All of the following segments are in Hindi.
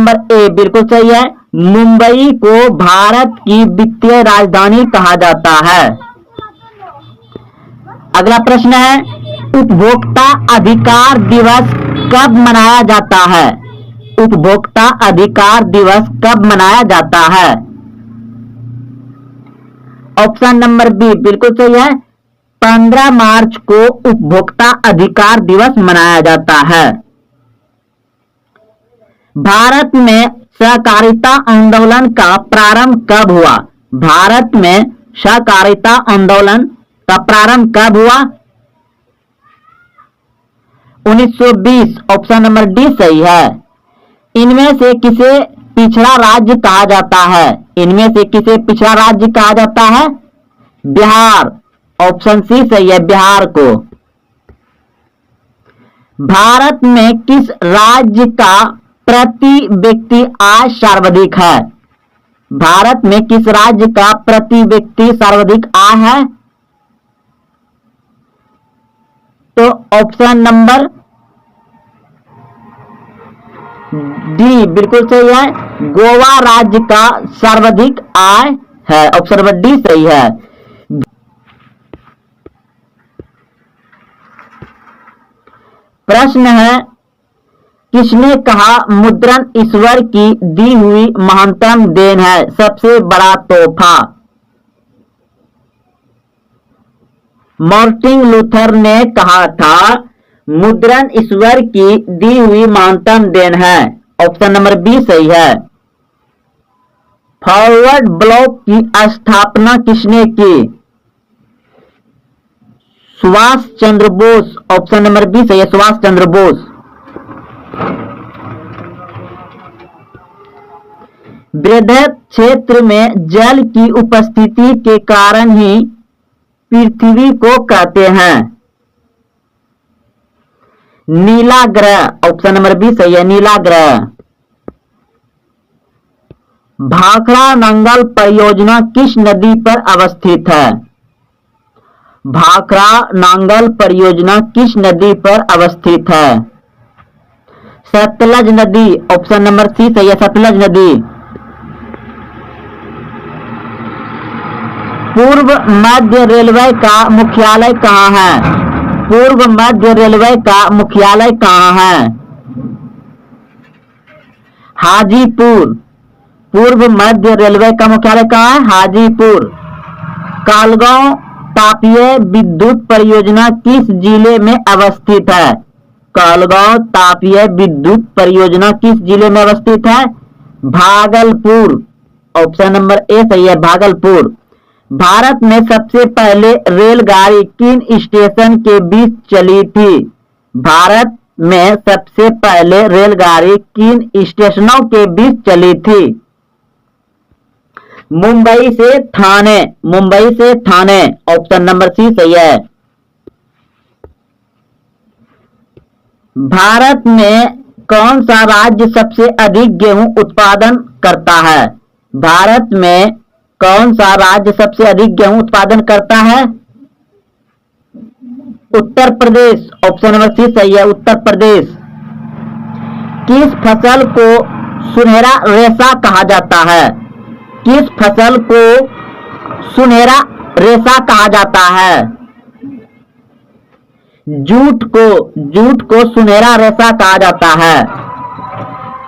नंबर ए बिल्कुल सही है। मुंबई को भारत की वित्तीय राजधानी कहा जाता है। अगला प्रश्न है, उपभोक्ता अधिकार दिवस कब मनाया जाता है? उपभोक्ता अधिकार दिवस कब मनाया जाता है? ऑप्शन नंबर बी बिल्कुल सही है। 15 मार्च को उपभोक्ता अधिकार दिवस मनाया जाता है। भारत में सहकारिता आंदोलन का प्रारंभ कब हुआ? भारत में सहकारिता आंदोलन का प्रारंभ कब हुआ? 1920। ऑप्शन नंबर डी सही है। इनमें से किसे पिछड़ा राज्य कहा जाता है? इनमें से किसे पिछड़ा राज्य कहा जाता है? बिहार। ऑप्शन सी सही है, बिहार को। भारत में किस राज्य का प्रति व्यक्ति आय सर्वाधिक है? भारत में किस राज्य का प्रति व्यक्ति सर्वाधिक आय है? तो ऑप्शन नंबर डी बिल्कुल सही है, गोवा राज्य का सर्वाधिक आय है। ऑप्शन नंबर डी सही है। प्रश्न है, किसने कहा मुद्रण ईश्वर की दी हुई महानतम देन है, सबसे बड़ा तोहफा? मार्टिन लूथर ने कहा था मुद्रण ईश्वर की दी हुई महानतम देन है। ऑप्शन नंबर बी सही है। फॉरवर्ड ब्लॉक की स्थापना किसने की? Subhash Chandra Bose. Option number B सही है, सुभाष चंद्र बोस। बृहद क्षेत्र में जल की उपस्थिति के कारण ही पृथ्वी को कहते हैं नीला ग्रह। ऑप्शन नंबर बी सही है, नीला ग्रह। भाखड़ा नांगल परियोजना किस नदी पर अवस्थित है? भाखड़ा नांगल परियोजना किस नदी पर अवस्थित है? सतलज नदी। ऑप्शन नंबर सी सही है, सतलज नदी। पूर्व मध्य रेलवे का मुख्यालय कहाँ है? पूर्व मध्य रेलवे का मुख्यालय कहाँ है? हाजीपुर। पूर्व मध्य रेलवे का मुख्यालय कहाँ है? हाजीपुर। कालगांव तापीय विद्युत परियोजना किस जिले में अवस्थित है? कालगांव तापीय विद्युत परियोजना किस जिले में अवस्थित है? भागलपुर। ऑप्शन नंबर ए सही है, भागलपुर। भारत में सबसे पहले रेलगाड़ी किन स्टेशन के बीच चली थी? भारत में सबसे पहले रेलगाड़ी किन स्टेशनों के बीच चली थी? मुंबई से ठाणे। मुंबई से ठाणे। ऑप्शन नंबर सी सही है। भारत में कौन सा राज्य सबसे अधिक गेहूं उत्पादन करता है? भारत में कौन सा राज्य सबसे अधिक गेहूं उत्पादन करता है? Uttar Pradesh. Option number C सही है, उत्तर प्रदेश। किस फसल को सुनहरा रेशा कहा जाता है? किस फसल को सुनहरा रेशा कहा जाता है? जूट को सुनहरा रेशा कहा जाता है।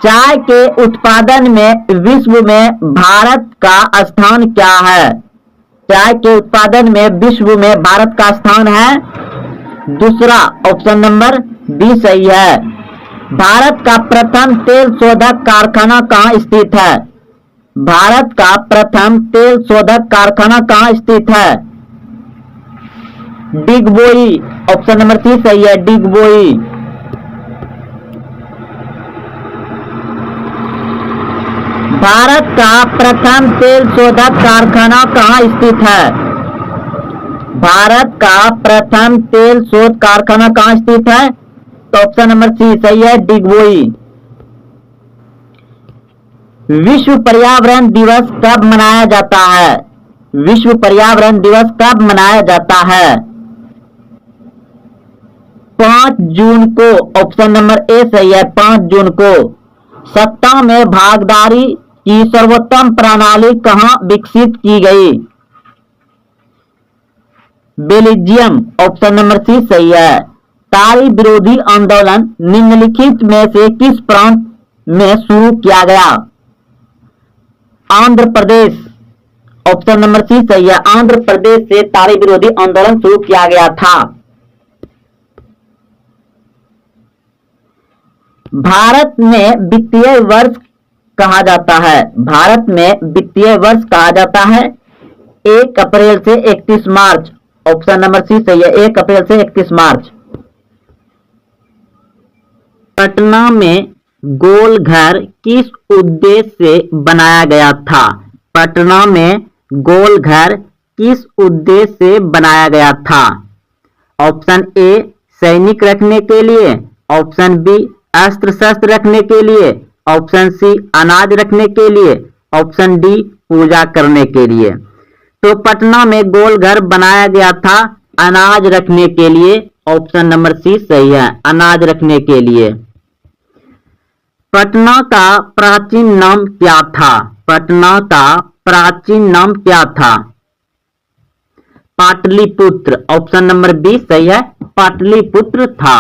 चाय के उत्पादन में विश्व में भारत का स्थान क्या है? चाय के उत्पादन में विश्व में भारत का स्थान है दूसरा। ऑप्शन नंबर बी सही है। भारत का प्रथम तेल शोधक कारखाना कहाँ स्थित है? भारत का प्रथम तेल शोधक कारखाना कहाँ स्थित है? डिगबोई। ऑप्शन नंबर सी सही है, डिगबोई। भारत का प्रथम तेल शोधक कारखाना कहाँ स्थित है? भारत का प्रथम तेल शोध कारखाना कहाँ स्थित है? तो ऑप्शन नंबर सी सही है, डिगबोई। विश्व पर्यावरण दिवस कब मनाया जाता है? विश्व पर्यावरण दिवस कब मनाया जाता है? 5 जून को। ऑप्शन नंबर ए सही है, 5 जून को। सत्ता में भागीदारी की सर्वोत्तम प्रणाली कहां विकसित की गई? बेल्जियम। ऑप्शन नंबर सी सही है। तारी विरोधी आंदोलन निम्नलिखित में से किस प्रांत में शुरू किया गया? Andhra Pradesh. Option number C सही है। आंध्र प्रदेश से तारी विरोधी आंदोलन शुरू किया गया था। भारत में वित्तीय वर्ष कहा जाता है? भारत में वित्तीय वर्ष कहा जाता है 1 अप्रैल से 31 मार्च। ऑप्शन नंबर सी सही है। 1 अप्रैल से 31 मार्च। पटना में गोल घर किस उद्देश्य से बनाया गया था? पटना में गोल घर किस उद्देश्य से बनाया गया था? ऑप्शन ए सैनिक रखने के लिए, ऑप्शन बी अस्त्र शस्त्र रखने के लिए, ऑप्शन सी अनाज रखने के लिए, ऑप्शन डी पूजा करने के लिए। तो पटना में गोल घर बनाया गया था अनाज रखने के लिए। ऑप्शन नंबर सी सही है, अनाज रखने के लिए। पटना का प्राचीन नाम क्या था? पटना का प्राचीन नाम क्या था? पाटलिपुत्र। ऑप्शन नंबर बी सही है, पाटलिपुत्र था।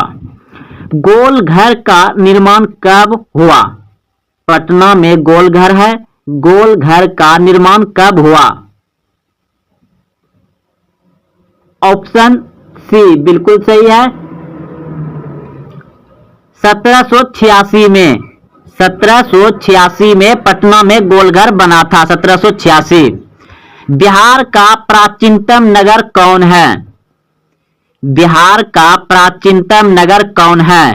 गोल घर का निर्माण कब हुआ? पटना में गोल घर है, गोल घर का निर्माण कब हुआ? ऑप्शन सी बिल्कुल सही है, 1786 में। 1786 में पटना में गोलघर बना था। 1786। बिहार का प्राचीनतम नगर कौन है? बिहार का प्राचीनतम नगर कौन है?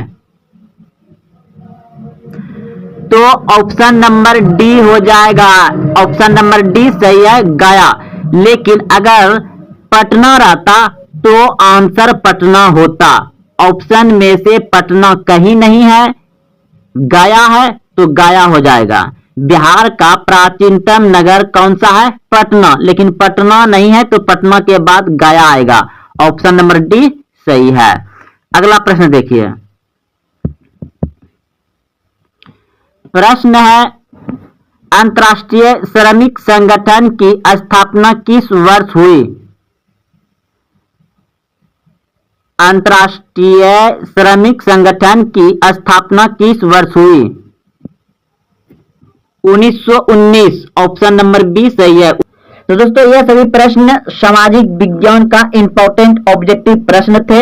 तो ऑप्शन नंबर डी हो जाएगा। ऑप्शन नंबर डी सही है, गया। लेकिन अगर पटना रहता तो आंसर पटना होता। ऑप्शन में से पटना कहीं नहीं है, गया है, तो गया हो जाएगा। बिहार का प्राचीनतम नगर कौन सा है? पटना। लेकिन पटना नहीं है तो पटना के बाद गया आएगा। ऑप्शन नंबर डी सही है। अगला प्रश्न देखिए। प्रश्न है, अंतर्राष्ट्रीय श्रमिक संगठन की स्थापना किस वर्ष हुई? अंतर्राष्ट्रीय श्रमिक संगठन की स्थापना किस वर्ष हुई? 1919। ऑप्शन नंबर बी सही है। तो दोस्तों ये सभी प्रश्न सामाजिक विज्ञान का इंपॉर्टेंट ऑब्जेक्टिव प्रश्न थे।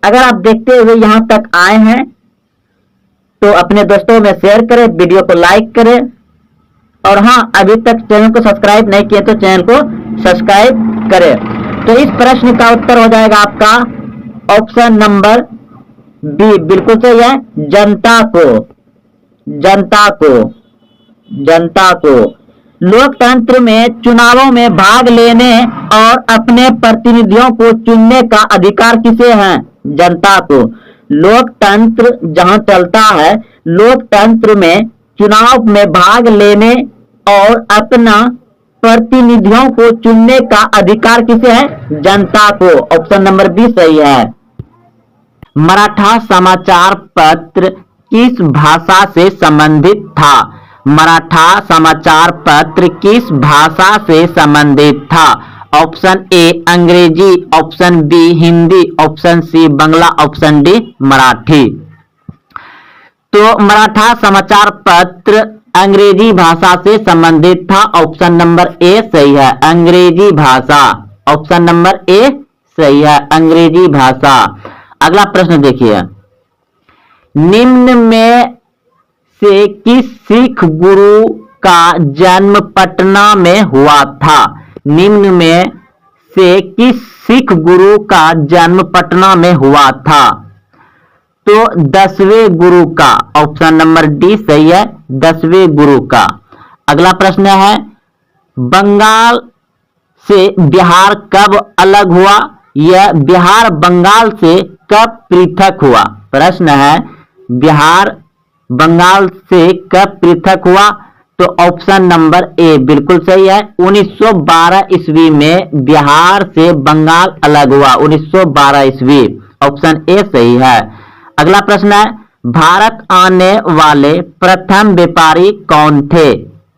अगर आप देखते हुए यहां तक आए हैं तो अपने दोस्तों में शेयर करें, वीडियो को लाइक करें, और हां अभी तक चैनल को सब्सक्राइब नहीं किए तो चैनल को सब्सक्राइब करें। तो इस प्रश्न का उत्तर हो जाएगा आपका ऑप्शन नंबर बी बिल्कुल सही है, जनता को। जनता को, जनता को। लोकतंत्र में चुनावों में भाग लेने और अपने प्रतिनिधियों को चुनने का अधिकार किसे है? जनता को। लोकतंत्र जहां चलता है, लोकतंत्र में चुनाव में भाग लेने और अपना प्रतिनिधियों को चुनने का अधिकार किसे है? जनता को। ऑप्शन नंबर बी सही है। मराठा समाचार पत्र किस भाषा से संबंधित था? मराठा समाचार पत्र किस भाषा से संबंधित था? Option A Angrezi, option B Hindi, option C Bangla, option D Marathi. तो मराठा समाचार पत्र अंग्रेजी भाषा से संबंधित था। ऑप्शन नंबर ए सही है, अंग्रेजी भाषा। ऑप्शन नंबर ए सही है, अंग्रेजी भाषा। अगला प्रश्न देखिए। निम्न में से किस सिख गुरु का जन्म पटना में हुआ था? निम्न में से किस सिख गुरु का जन्म पटना में हुआ था? तो 10वें गुरु का। ऑप्शन नंबर डी सही है, 10वें गुरु का। अगला प्रश्न है, बंगाल से बिहार कब अलग हुआ? यह बिहार बंगाल से कब पृथक हुआ? प्रश्न है, बिहार बंगाल से कब पृथक हुआ? तो ऑप्शन नंबर ए बिल्कुल सही है, 1912 ईस्वी में बिहार से बंगाल अलग हुआ। 1912 ईस्वी। ऑप्शन ए सही है। अगला प्रश्न है, भारत आने वाले प्रथम व्यापारी कौन थे?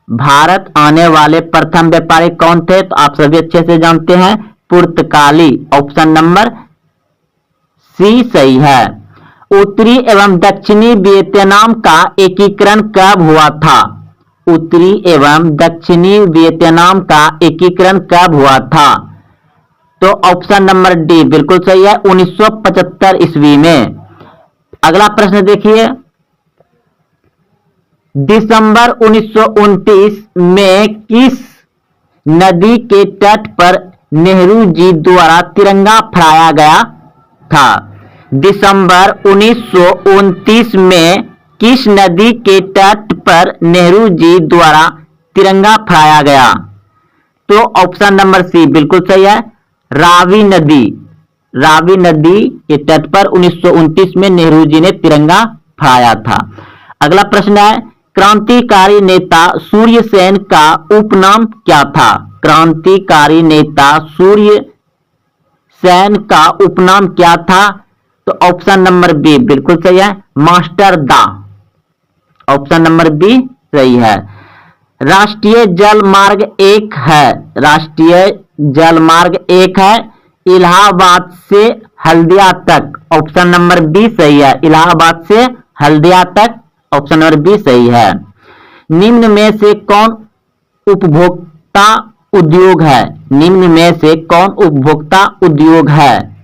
भारत आने वाले प्रथम व्यापारी कौन थे? तो आप सभी अच्छे से जानते हैं, पुर्तगाली। ऑप्शन नंबर सी सही है। उत्तरी एवं दक्षिणी वियतनाम का एकीकरण कब हुआ था? उत्तरी एवं दक्षिणी वियतनाम का एकीकरण कब हुआ था? तो ऑप्शन नंबर डी बिल्कुल सही है, 1975 ईस्वी में। अगला प्रश्न देखिए, दिसंबर 1929 में किस नदी के तट पर नेहरू जी द्वारा तिरंगा फहराया गया था? दिसंबर 1929 में किस नदी के तट पर नेहरू जी द्वारा तिरंगा फहराया गया? तो ऑप्शन नंबर सी बिल्कुल सही है, रावी नदी। रावी नदी के तट पर 1929 में नेहरू जी ने तिरंगा फहराया था। अगला प्रश्न है, क्रांतिकारी नेता सूर्य सेन का उपनाम क्या था? क्रांतिकारी नेता सूर्य सेन का उपनाम क्या था? तो ऑप्शन नंबर बी बिल्कुल सही है, मास्टर दा। ऑप्शन नंबर बी सही है। राष्ट्रीय जल मार्ग एक है, राष्ट्रीय जल मार्ग एक है इलाहाबाद से हल्दिया तक। ऑप्शन नंबर बी सही है, इलाहाबाद से हल्दिया तक। ऑप्शन नंबर बी सही है। निम्न में से कौन उपभोक्ता उद्योग है? निम्न में से कौन उपभोक्ता उद्योग है?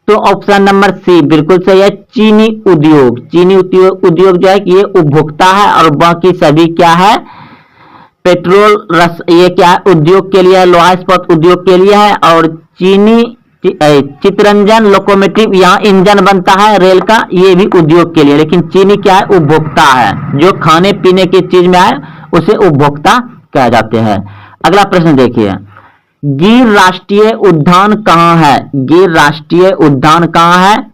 तो ऑप्शन नंबर सी बिल्कुल सही है, चीनी उद्योग। चीनी उद्योग जो है कि ये उपभोक्ता है, और बाकी सभी क्या है, पेट्रोल रस, ये क्या है, उद्योग के लिए, लोहा इस्पात उद्योग के लिए है। और चीनी चितरंजन लोकोमोटिव, यहाँ इंजन बनता है रेल का, ये भी उद्योग के लिए। लेकिन चीनी क्या है, उपभोक्ता है, जो खाने पीने की चीज में है उसे उपभोक्ता कहा जाते हैं। अगला प्रश्न देखिए, गिर राष्ट्रीय उद्यान कहाँ है? गिर राष्ट्रीय उद्यान कहाँ है?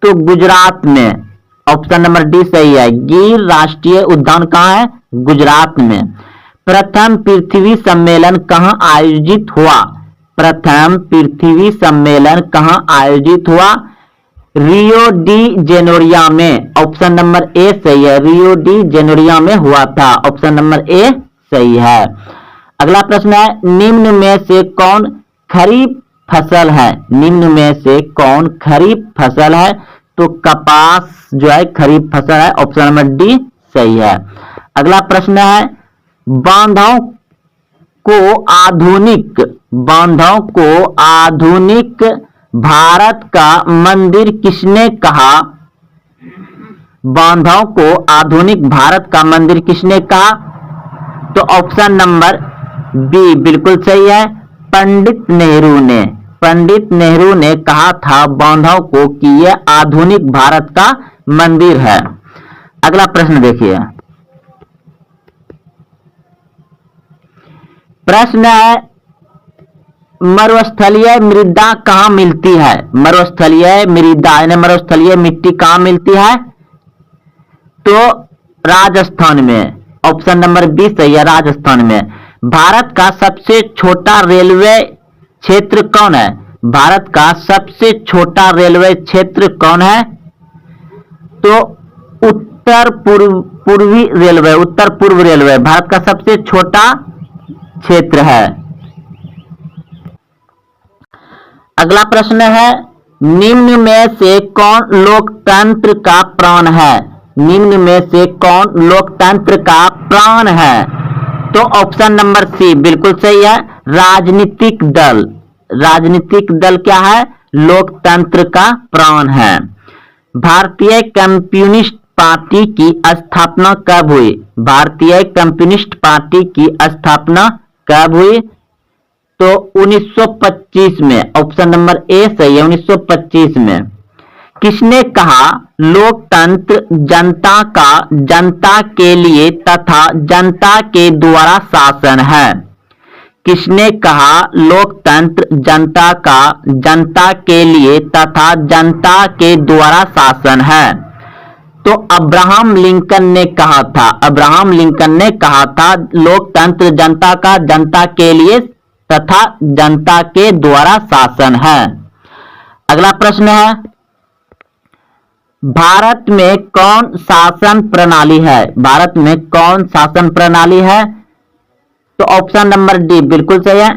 तो गुजरात में। ऑप्शन नंबर डी सही है, गिर राष्ट्रीय उद्यान कहाँ है? गुजरात में। प्रथम पृथ्वी सम्मेलन कहाँ आयोजित हुआ? प्रथम पृथ्वी सम्मेलन कहाँ आयोजित हुआ? रियो डी जेनेरियो में। ऑप्शन नंबर ए सही है, रियो डी जेनेरियो में हुआ था। ऑप्शन नंबर ए सही है। अगला प्रश्न है, निम्न में से कौन खरीफ फसल है? निम्न में से कौन खरीफ फसल है? तो कपास जो है खरीफ फसल है। ऑप्शन नंबर डी सही है। अगला प्रश्न है, बांधों को आधुनिक भारत का मंदिर किसने कहा? बांधों को आधुनिक भारत का मंदिर किसने कहा? तो ऑप्शन नंबर बी बिल्कुल सही है, पंडित नेहरू ने। पंडित नेहरू ने कहा था बांधों को कि यह आधुनिक भारत का मंदिर है। अगला प्रश्न देखिए, प्रश्न है, मरुस्थलीय मृदा कहाँ मिलती है? मरुस्थलीय मृदा यानी मरुस्थलीय मिट्टी कहाँ मिलती है? तो राजस्थान में। ऑप्शन नंबर बी सही है, राजस्थान में। भारत का सबसे छोटा रेलवे क्षेत्र कौन है? भारत का सबसे छोटा रेलवे क्षेत्र कौन है? तो उत्तर पूर्व रेलवे भारत का सबसे छोटा क्षेत्र है। अगला प्रश्न है, निम्न में से कौन लोकतंत्र का प्राण है? निम्न में से कौन लोकतंत्र का प्राण है? तो ऑप्शन नंबर सी बिल्कुल सही है, राजनीतिक दल। राजनीतिक दल क्या है? लोकतंत्र का प्राण है। भारतीय कम्युनिस्ट पार्टी की स्थापना कब हुई? भारतीय कम्युनिस्ट पार्टी की स्थापना कब हुई? तो 1925 में। ऑप्शन नंबर ए सही है, 1925 में। किसने कहा लोकतंत्र जनता का जनता के लिए तथा जनता के द्वारा शासन है? किसने कहा लोकतंत्र जनता का जनता के लिए तथा जनता के द्वारा शासन है? तो अब्राहम लिंकन ने कहा था। अब्राहम लिंकन ने कहा था लोकतंत्र जनता का जनता के लिए तथा जनता के द्वारा शासन है। अगला प्रश्न है, भारत में कौन शासन प्रणाली है? भारत में कौन शासन प्रणाली है? तो ऑप्शन नंबर डी बिल्कुल सही है,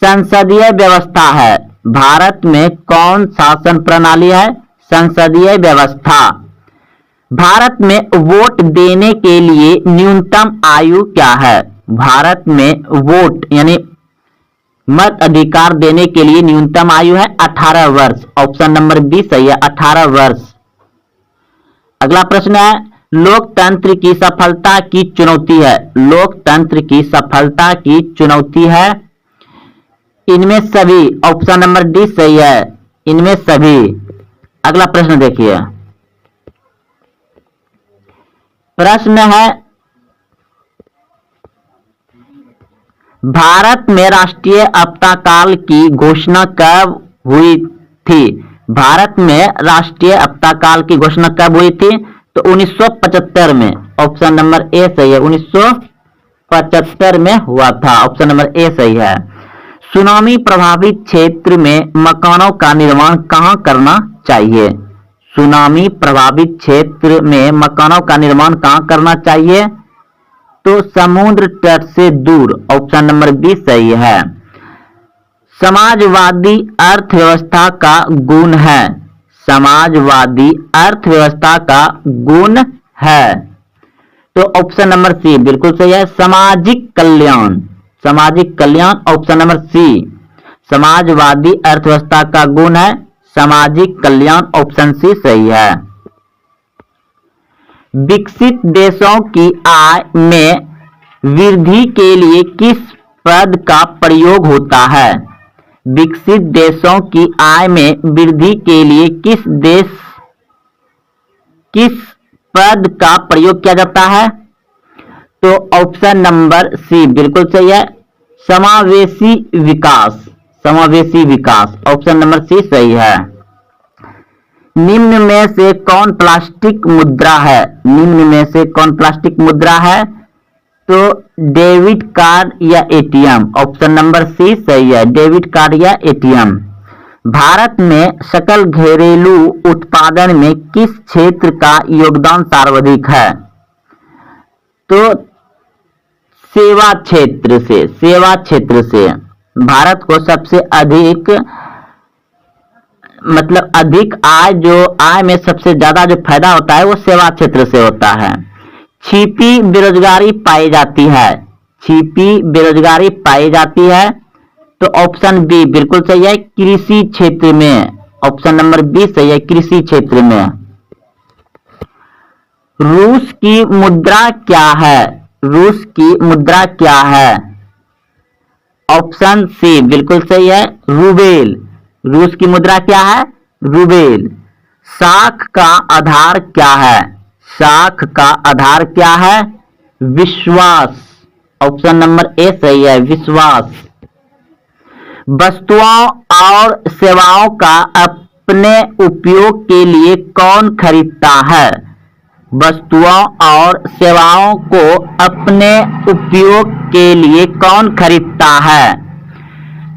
संसदीय व्यवस्था है। भारत में कौन शासन प्रणाली है? संसदीय व्यवस्था। भारत में वोट देने के लिए न्यूनतम आयु क्या है? भारत में वोट यानी मत अधिकार देने के लिए न्यूनतम आयु है 18 वर्ष। ऑप्शन नंबर बी सही है, 18 वर्ष। अगला प्रश्न है, लोकतंत्र की सफलता की चुनौती है। लोकतंत्र की सफलता की चुनौती है इनमें सभी। ऑप्शन नंबर डी सही है, इनमें सभी। अगला प्रश्न देखिए, प्रश्न है, भारत में राष्ट्रीय आपदाकाल की घोषणा कब हुई थी? भारत में राष्ट्रीय आपदाकाल की घोषणा कब हुई थी? तो 1975 में। ऑप्शन नंबर ए सही है, 1975 में हुआ था। ऑप्शन नंबर ए सही है। सुनामी प्रभावित क्षेत्र में मकानों का निर्माण कहां करना चाहिए? सुनामी प्रभावित क्षेत्र में मकानों का निर्माण कहां करना चाहिए? तो समुद्र तट से दूर। ऑप्शन नंबर बी सही है। समाजवादी अर्थव्यवस्था का गुण है। समाजवादी अर्थव्यवस्था का गुण है। तो ऑप्शन नंबर सी बिल्कुल सही है, सामाजिक कल्याण। सामाजिक कल्याण। ऑप्शन नंबर सी, समाजवादी अर्थव्यवस्था का गुण है सामाजिक कल्याण। ऑप्शन सी सही है। विकसित देशों की आय में वृद्धि के लिए किस पद का प्रयोग होता है? विकसित देशों की आय में वृद्धि के लिए किस पद का प्रयोग किया जाता है? तो ऑप्शन नंबर सी बिल्कुल सही है, समावेशी विकास। समावेशी विकास। ऑप्शन नंबर सी सही है। निम्न में से कौन प्लास्टिक मुद्रा है? निम्न में से कौन प्लास्टिक मुद्रा है? तो डेबिट कार्ड या एटीएम। ऑप्शन नंबर सी सही है, डेबिट कार्ड या एटीएम। भारत में सकल घरेलू उत्पादन में किस क्षेत्र का योगदान सर्वाधिक है? तो सेवा क्षेत्र से। सेवा क्षेत्र से भारत को सबसे अधिक अधिक आय में सबसे ज्यादा जो फायदा होता है वो सेवा क्षेत्र से होता है। छिपी बेरोजगारी पाई जाती है। छिपी बेरोजगारी पाई जाती है। तो ऑप्शन बी बिल्कुल सही है, कृषि क्षेत्र में। ऑप्शन नंबर बी सही है, कृषि क्षेत्र में। रूस की मुद्रा क्या है? रूस की मुद्रा क्या है? ऑप्शन सी बिल्कुल सही है, रूबेल। रूस की मुद्रा क्या है? रूबेल। साख का आधार क्या है? साख का आधार क्या है? विश्वास। ऑप्शन नंबर ए सही है, विश्वास। वस्तुओं और सेवाओं का अपने उपयोग के लिए कौन खरीदता है? वस्तुओं और सेवाओं को अपने उपयोग के लिए कौन खरीदता है?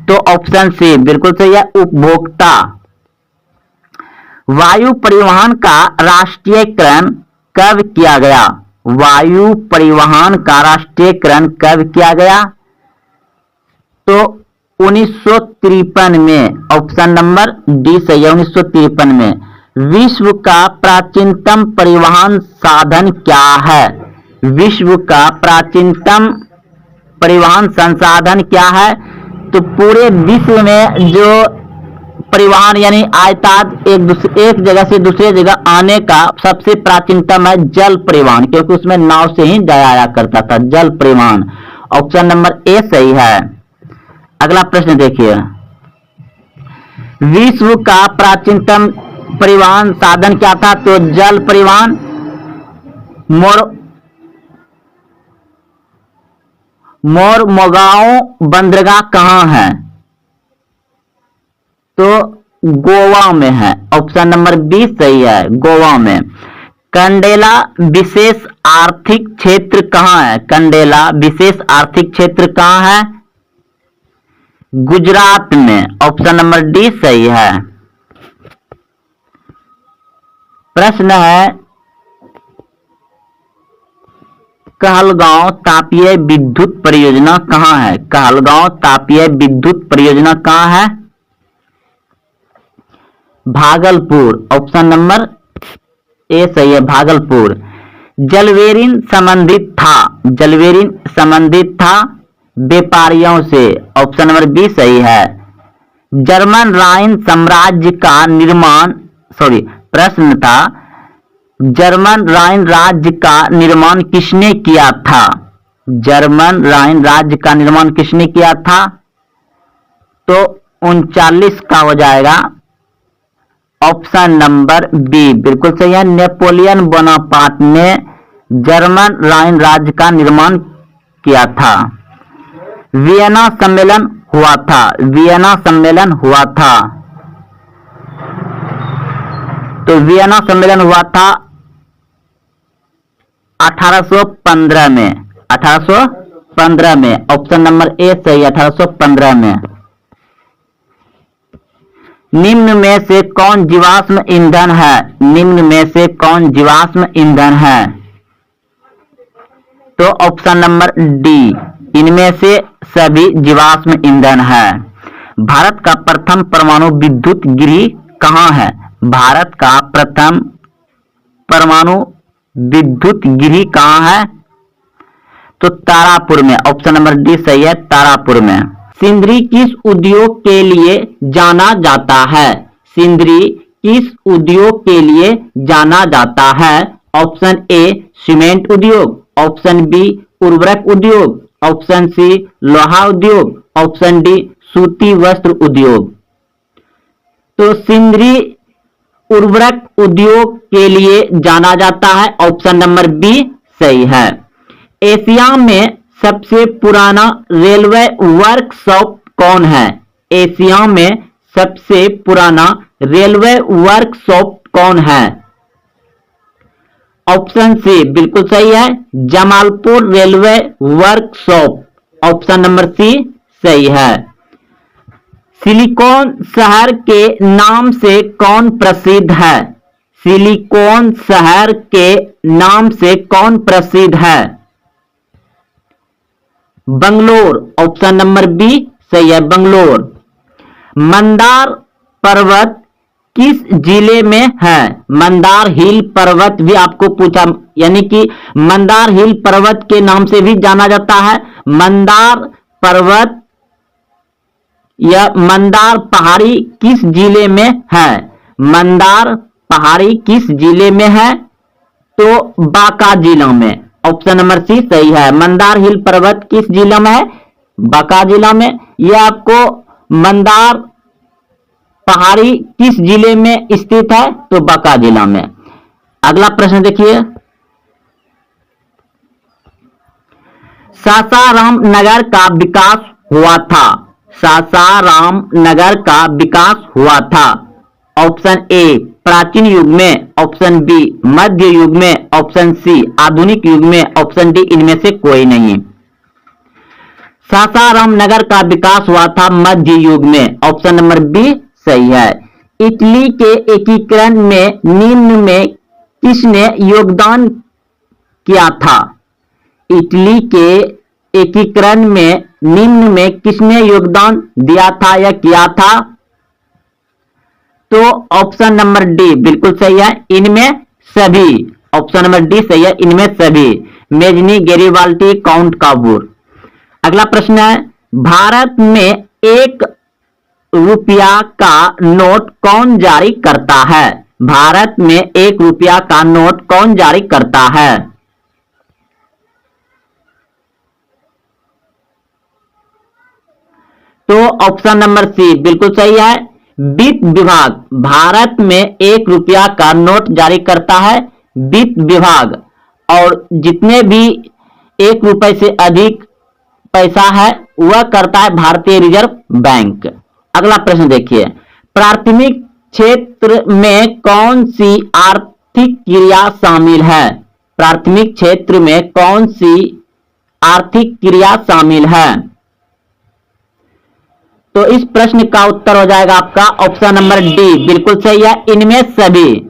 तो ऑप्शन सी बिल्कुल सही है, उपभोक्ता। वायु परिवहन का राष्ट्रीयकरण कब किया गया? वायु परिवहन का राष्ट्रीयकरण कब किया गया? तो 1953 में। ऑप्शन नंबर डी सही है, 1953 में। विश्व का प्राचीनतम परिवहन साधन क्या है? विश्व का प्राचीनतम परिवहन संसाधन क्या है? तो पूरे विश्व में जो परिवहन यानी आयातायात एक जगह से दूसरे जगह आने का सबसे प्राचीनतम है जल परिवहन, क्योंकि उसमें नाव से ही जाया आया करता था, जल परिवहन। ऑप्शन नंबर ए सही है। अगला प्रश्न देखिए, विश्व का प्राचीनतम परिवहन साधन क्या था? तो जल परिवहन। मोरमुगांव बंदरगाह कहां है? तो गोवा में है। ऑप्शन नंबर बी सही है, गोवा में। कंडेला विशेष आर्थिक क्षेत्र कहां है? कंडेला विशेष आर्थिक क्षेत्र कहां है? गुजरात में। ऑप्शन नंबर डी सही है। प्रश्न है कहलगांव तापीय विद्युत परियोजना कहाँ है? कहलगांव तापीय विद्युत परियोजना कहाँ है? भागलपुर। ऑप्शन नंबर ए सही है, भागलपुर। जलवेरिन संबंधित था व्यापारियों से। ऑप्शन नंबर बी सही है। जर्मन राइन साम्राज्य का निर्माण प्रश्न था जर्मन राइन राज्य का निर्माण किसने किया था? जर्मन राइन राज्य का निर्माण किसने किया था? तो 39 का हो जाएगा ऑप्शन नंबर बी, बिल्कुल सही है। नेपोलियन बोनापार्ट ने जर्मन राइन राज्य का निर्माण किया था। वियना सम्मेलन हुआ था। तो वियना सम्मेलन हुआ था 1815 में। ऑप्शन नंबर ए सही, 1815 में। निम्न में से कौन जीवाश्म ईंधन है? तो ऑप्शन नंबर डी, इनमें से सभी जीवाश्म ईंधन है। भारत का प्रथम परमाणु विद्युत गृह कहाँ है? भारत का प्रथम परमाणु विद्युत गृह कहाँ है? तो तारापुर में। ऑप्शन नंबर डी सही है, तारापुर में। सिंदरी किस उद्योग के लिए जाना जाता है? सिंदरी किस उद्योग के लिए जाना जाता है? ऑप्शन ए सीमेंट उद्योग, ऑप्शन बी उर्वरक उद्योग, ऑप्शन सी लोहा उद्योग, ऑप्शन डी सूती वस्त्र उद्योग। तो सिंदरी उर्वरक उद्योग के लिए जाना जाता है। ऑप्शन नंबर बी सही है। एशिया में सबसे पुराना रेलवे वर्कशॉप कौन है? एशिया में सबसे पुराना रेलवे वर्कशॉप कौन है? ऑप्शन सी बिल्कुल सही है, Jamalpur railway workshop. Option number C सही है। सिलिकॉन शहर के नाम से कौन प्रसिद्ध है? सिलिकॉन शहर के नाम से कौन प्रसिद्ध है? बंगलोर। ऑप्शन नंबर बी सही है, बंगलोर। मंदार पर्वत किस जिले में है? मंदार हिल पर्वत भी आपको पूछा, यानी कि मंदार हिल पर्वत के नाम से भी जाना जाता है। मंदार पर्वत या मंदार पहाड़ी किस जिले में है? मंदार पहाड़ी किस जिले में है? तो बांका जिला में। ऑप्शन नंबर सी सही है। मंदार हिल पर्वत किस जिला में है? बांका जिला में। यह आपको मंदार पहाड़ी किस जिले में स्थित है? तो बांका जिला में। अगला प्रश्न देखिए, सासाराम नगर का विकास हुआ था। सासाराम नगर का विकास हुआ था। ऑप्शन ए प्राचीन युग में, ऑप्शन बी मध्य युग में, ऑप्शन सी आधुनिक युग में, ऑप्शन डी इनमें से कोई नहीं। सासाराम नगर का विकास हुआ था मध्य युग में। ऑप्शन नंबर बी सही है। इटली के एकीकरण में निम्न में किसने योगदान किया था? इटली के एकीकरण में निम्न में किसने योगदान दिया था या किया था? तो ऑप्शन नंबर डी बिल्कुल सही है, इनमें सभी। ऑप्शन नंबर डी सही है, इनमें सभी। Mazzini, Garibaldi, count काबूर। अगला प्रश्न है, भारत में 1 रुपया का नोट कौन जारी करता है? भारत में 1 रुपया का नोट कौन जारी करता है? तो ऑप्शन नंबर सी बिल्कुल सही है, वित्त विभाग। भारत में 1 रुपया का नोट जारी करता है वित्त विभाग, और जितने भी 1 रुपए से अधिक पैसा है वह करता है भारतीय रिजर्व बैंक। अगला प्रश्न देखिए, प्राथमिक क्षेत्र में कौन सी आर्थिक क्रिया शामिल है? प्राथमिक क्षेत्र में कौन सी आर्थिक क्रिया शामिल है? तो इस प्रश्न का उत्तर हो जाएगा आपका ऑप्शन नंबर डी बिल्कुल सही है, इनमें सभी।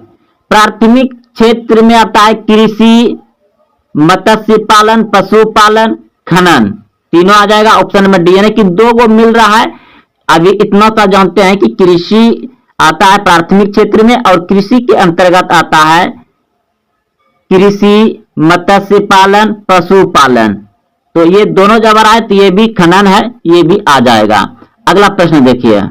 प्राथमिक क्षेत्र में आता है कृषि, मत्स्य पालन, पशुपालन, खनन, तीनों आ जाएगा। ऑप्शन नंबर डी, यानी कि 2 को मिल रहा है। अभी इतना सा जानते हैं कि कृषि आता है प्राथमिक क्षेत्र में और कृषि के अंतर्गत आता है कृषि, मत्स्य पालन, पशुपालन। तो ये दोनों जब आ रहा है तो ये भी खनन है, ये भी आ जाएगा। अगला प्रश्न देखिए,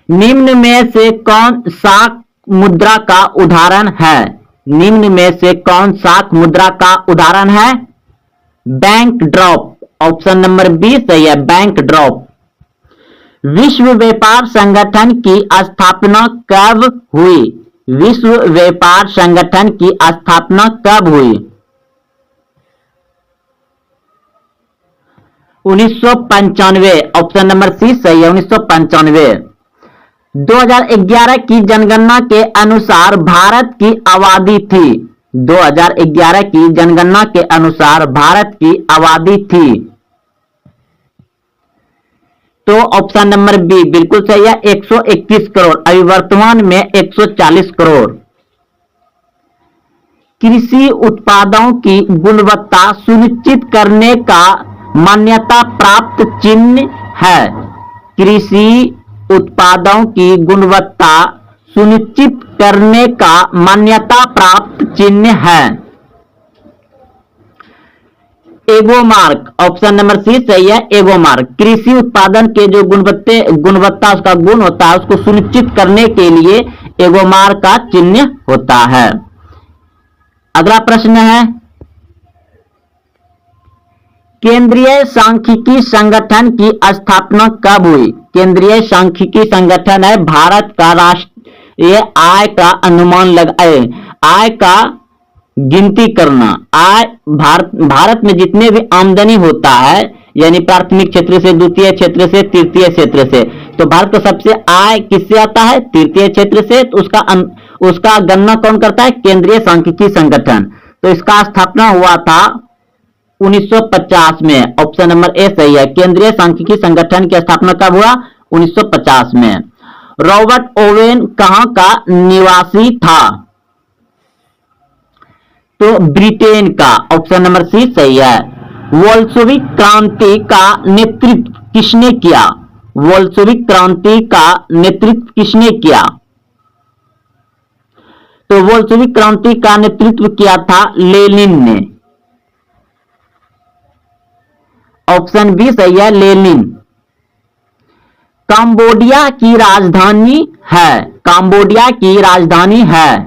निम्न में से कौन साख मुद्रा का उदाहरण है? निम्न में से कौन साख मुद्रा का उदाहरण है? Bank drop, option number B सही है, बैंक ड्रॉप। विश्व व्यापार संगठन की स्थापना कब हुई? विश्व व्यापार संगठन की स्थापना कब हुई? 1995, ऑप्शन नंबर सी सही है, 1995। 2011 की जनगणना के अनुसार भारत की आबादी थी। 2011 की जनगणना के अनुसार भारत की आबादी थी, तो ऑप्शन नंबर बी बिल्कुल सही है, 121 करोड़। अभी वर्तमान में 140 करोड़। कृषि उत्पादों की गुणवत्ता सुनिश्चित करने का मान्यता प्राप्त चिन्ह है। कृषि उत्पादों की गुणवत्ता सुनिश्चित करने का मान्यता प्राप्त चिन्ह है एगोमार्क, ऑप्शन नंबर सी सही है, एगोमार्क। कृषि उत्पादन के जो गुणवत्ता उसका गुण होता है उसको सुनिश्चित करने के लिए एगोमार्क का चिन्ह होता है। अगला प्रश्न है, केंद्रीय सांख्यिकी संगठन की स्थापना कब हुई? केंद्रीय सांख्यिकी संगठन है भारत का राष्ट्रीय आय का अनुमान लगाए, आय का गिनती करना। आय भारत में जितने भी आमदनी होता है, यानी प्राथमिक क्षेत्र से, द्वितीय क्षेत्र से, तृतीय क्षेत्र से, तो भारत का सबसे आय किससे आता है? तृतीय क्षेत्र से। तो उसका गणना कौन करता है? केंद्रीय सांख्यिकी संगठन। तो इसका स्थापना हुआ था 1950 में, ऑप्शन नंबर ए सही है। केंद्रीय सांख्यिकी संगठन की स्थापना कब हुआ? 1950 में। रॉबर्ट ओवेन कहां का निवासी था? तो ब्रिटेन का, ऑप्शन नंबर सी सही है। बोल्शेविक क्रांति का नेतृत्व किसने किया? बोल्शेविक क्रांति का नेतृत्व किसने किया? तो बोल्शेविक क्रांति का नेतृत्व किया था लेनिन ने, ऑप्शन बी सही है, लेनिन। कंबोडिया की राजधानी है, कंबोडिया की राजधानी है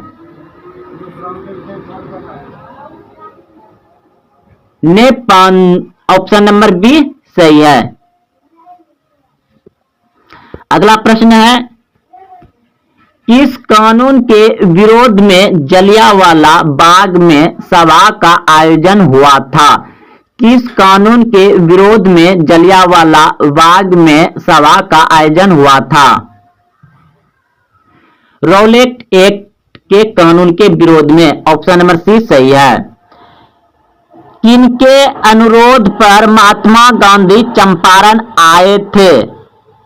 नेपाल, ऑप्शन नंबर बी सही है। अगला प्रश्न है, किस कानून के विरोध में जलियांवाला बाग में सभा का आयोजन हुआ था? किस कानून के विरोध में जलियांवाला बाग में सभा का आयोजन हुआ था? रॉलेट एक्ट के कानून के विरोध में, ऑप्शन नंबर सी सही है। किनके अनुरोध पर महात्मा गांधी चंपारण आए थे?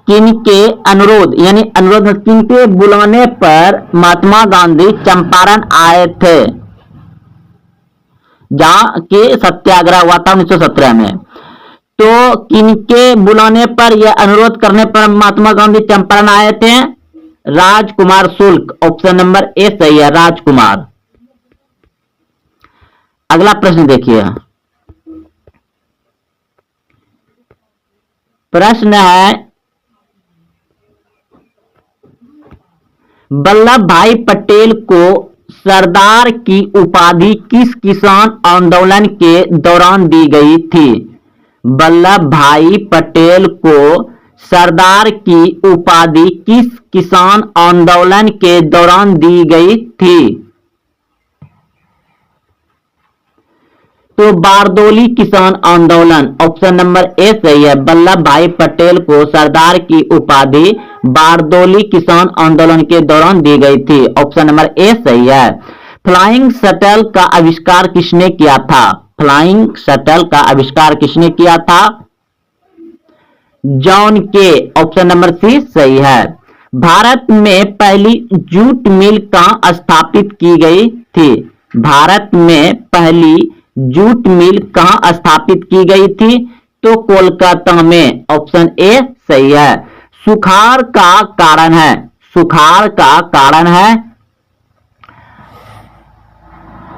किनके अनुरोध, यानी अनुरोध किनके बुलाने पर महात्मा गांधी चंपारण आए थे? जहां के सत्याग्रह हुआ था 1917 में। तो किनके बुलाने पर, यह अनुरोध करने पर महात्मा गांधी चंपारण आए थे? राजकुमार शुक्ल, ऑप्शन नंबर ए सही है, राजकुमार। अगला प्रश्न देखिए, प्रश्न है, वल्लभ भाई पटेल को सरदार की उपाधि किस किसान आंदोलन के दौरान दी गई थी? वल्लभ भाई पटेल को सरदार की उपाधि किस किसान आंदोलन के दौरान दी गई थी? तो बारदोली किसान आंदोलन, ऑप्शन नंबर ए सही है। वल्लभ भाई पटेल को सरदार की उपाधि बारदोली किसान आंदोलन के दौरान दी गई थी, ऑप्शन नंबर ए सही है। फ्लाइंग शटल का आविष्कार किसने किया था? फ्लाइंग शटल का आविष्कार किसने किया था? जॉन के, ऑप्शन नंबर सी सही है। भारत में पहली जूट मिल कहाँ स्थापित की गई थी? भारत में पहली जूट मिल कहाँ स्थापित की गई थी? तो कोलकाता में। ऑप्शन ए सही है। सुखाड़ का कारण है, सुखाड़ का कारण है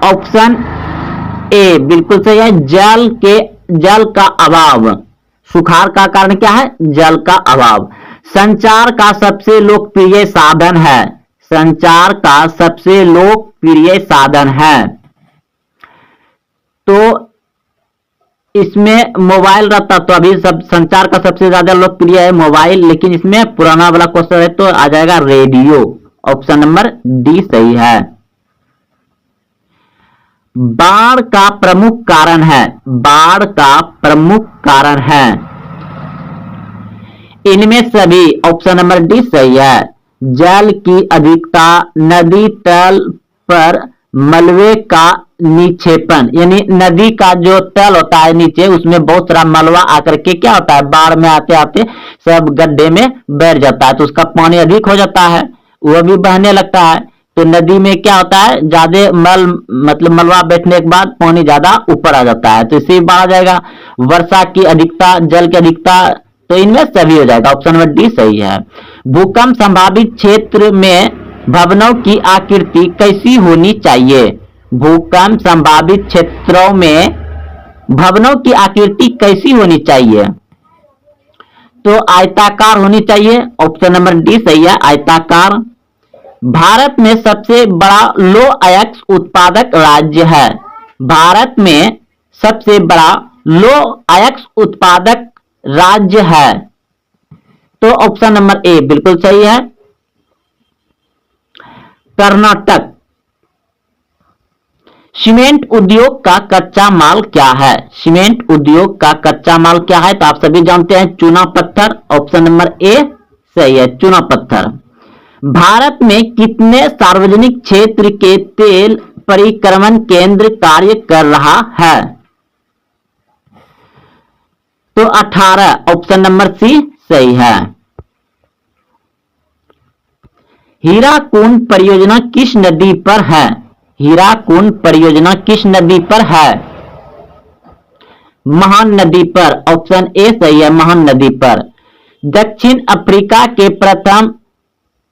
ऑप्शन ए बिल्कुल सही है, जल का अभाव। सुखाड़ का कारण क्या है? जल का अभाव। संचार का सबसे लोकप्रिय साधन है, संचार का सबसे लोकप्रिय साधन है। तो इसमें मोबाइल रहता, तो अभी सब संचार का सबसे ज्यादा लोकप्रिय है मोबाइल, लेकिन इसमें पुराना वाला क्वेश्चन है तो आ जाएगा रेडियो। ऑप्शन नंबर डी सही है। बाढ़ का प्रमुख कारण है, बाढ़ का प्रमुख कारण है इनमें सभी। ऑप्शन नंबर डी सही है। जल की अधिकता, नदी तल पर मलबे का निक्षेपण, यानी नदी का जो तल होता है नीचे उसमें बहुत सारा मलबा आकर के क्या होता है, बाढ़ में आते आते सब गड्ढे में बैठ जाता है, तो उसका पानी अधिक हो जाता है, वह भी बहने लगता है। तो नदी में क्या होता है, ज्यादा मतलब मलबा बैठने के बाद पानी ज्यादा ऊपर आ जाता है, तो इससे बाढ़ आ जाएगा। वर्षा की अधिकता, जल की अधिकता, तो इनमें सभी हो जाएगा। ऑप्शन नंबर डी सही है। भूकंप संभावित क्षेत्र में भवनों की आकृति कैसी होनी चाहिए? भूकंप संभावित क्षेत्रों में भवनों की आकृति कैसी होनी चाहिए? तो आयताकार होनी चाहिए। ऑप्शन नंबर डी सही है, आयताकार। भारत में सबसे बड़ा लौह अयस्क उत्पादक राज्य है। भारत में सबसे बड़ा लौह अयस्क उत्पादक राज्य है। तो ऑप्शन नंबर ए बिल्कुल सही है, कर्नाटक। सीमेंट उद्योग का कच्चा माल क्या है? सीमेंट उद्योग का कच्चा माल क्या है? तो आप सभी जानते हैं चूना पत्थर। ऑप्शन नंबर ए सही है, चूना पत्थर। भारत में कितने सार्वजनिक क्षेत्र के तेल परिक्रमण केंद्र कार्य कर रहा है? तो 18। ऑप्शन नंबर सी सही है। हीराकुंड परियोजना किस नदी पर है? हीराकुंड परियोजना किस नदी पर है? महान नदी पर। ऑप्शन ए सही है, महान नदी पर। दक्षिण अफ्रीका के प्रथम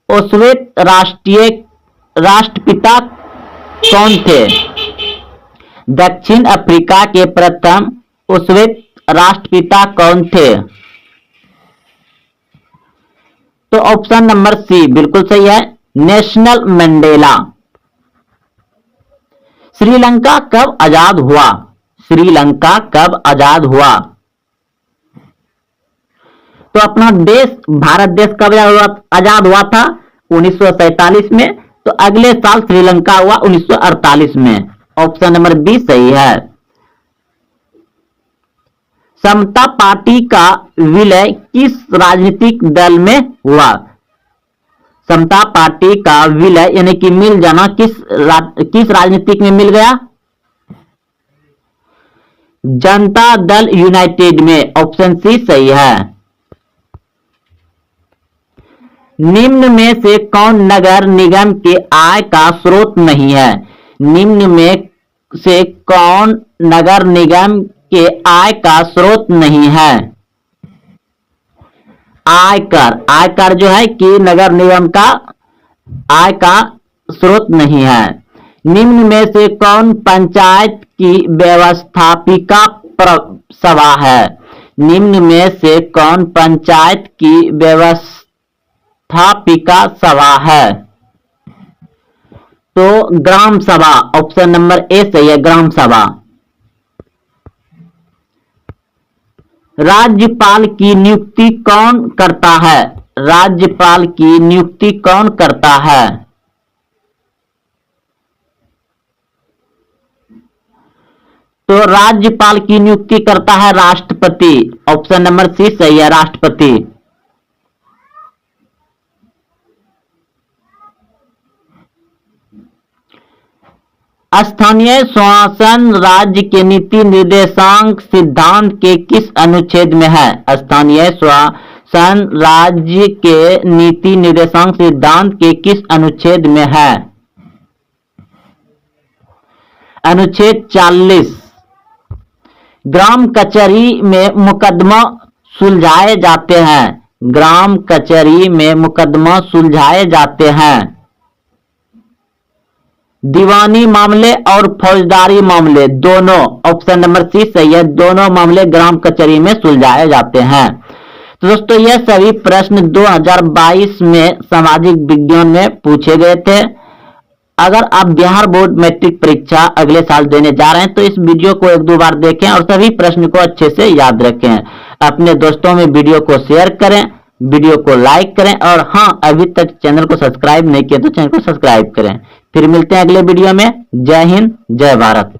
ओस्वेत राष्ट्रपिता कौन थे? दक्षिण अफ्रीका के प्रथम ओस्वेत राष्ट्रपिता कौन थे? तो ऑप्शन नंबर सी बिल्कुल सही है, नेशनल मंडेला। श्रीलंका कब आजाद हुआ? श्रीलंका कब आजाद हुआ? तो अपना देश भारत देश कब आजाद हुआ था? 1947 में। तो अगले साल श्रीलंका हुआ 1948 में। ऑप्शन नंबर बी सही है। समता पार्टी का विलय किस राजनीतिक दल में हुआ? समता पार्टी का विलय यानी कि मिल जाना किस राजनीतिक में मिल गया? जनता दल यूनाइटेड में। ऑप्शन सी सही है। निम्न में से कौन नगर निगम के आय का स्रोत नहीं है? निम्न में से कौन नगर निगम के आय का स्रोत नहीं है? आयकर, आयकर जो है कि नगर निगम का आय का स्रोत नहीं है। निम्न में से कौन पंचायत की व्यवस्थापिका सभा है? निम्न में से कौन पंचायत की व्यवस्थापिका सभा है? तो ग्राम सभा। ऑप्शन नंबर ए सही है, ग्राम सभा। राज्यपाल की नियुक्ति कौन करता है? राज्यपाल की नियुक्ति कौन करता है? तो राज्यपाल की नियुक्ति करता है राष्ट्रपति। ऑप्शन नंबर सी सही है, राष्ट्रपति। स्थानीय शासन राज्य के नीति निर्देशांक सिद्धांत के किस अनुच्छेद में है? स्थानीय ऑप्शन राज्य के नीति निर्देशांक सिद्धांत के किस अनुच्छेद में है? अनुच्छेद 40। ग्राम कचहरी में मुकदमा सुलझाए जाते हैं। ग्राम कचहरी में मुकदमा सुलझाए जाते हैं। दीवानी मामले और फौजदारी मामले दोनों, ऑप्शन नंबर सी सही है, दोनों मामले ग्राम कचहरी में सुलझाए जाते हैं। तो दोस्तों यह सभी प्रश्न 2022 में सामाजिक विज्ञान में पूछे गए थे। अगर आप बिहार बोर्ड मैट्रिक परीक्षा अगले साल देने जा रहे हैं तो इस वीडियो को एक दो बार देखें और सभी प्रश्न को अच्छे से याद रखें। अपने दोस्तों में वीडियो को शेयर करें, वीडियो को लाइक करें और हाँ, अभी तक चैनल को सब्सक्राइब नहीं किया तो चैनल को सब्सक्राइब करें। फिर मिलते हैं अगले वीडियो में। जय हिंद, जय भारत।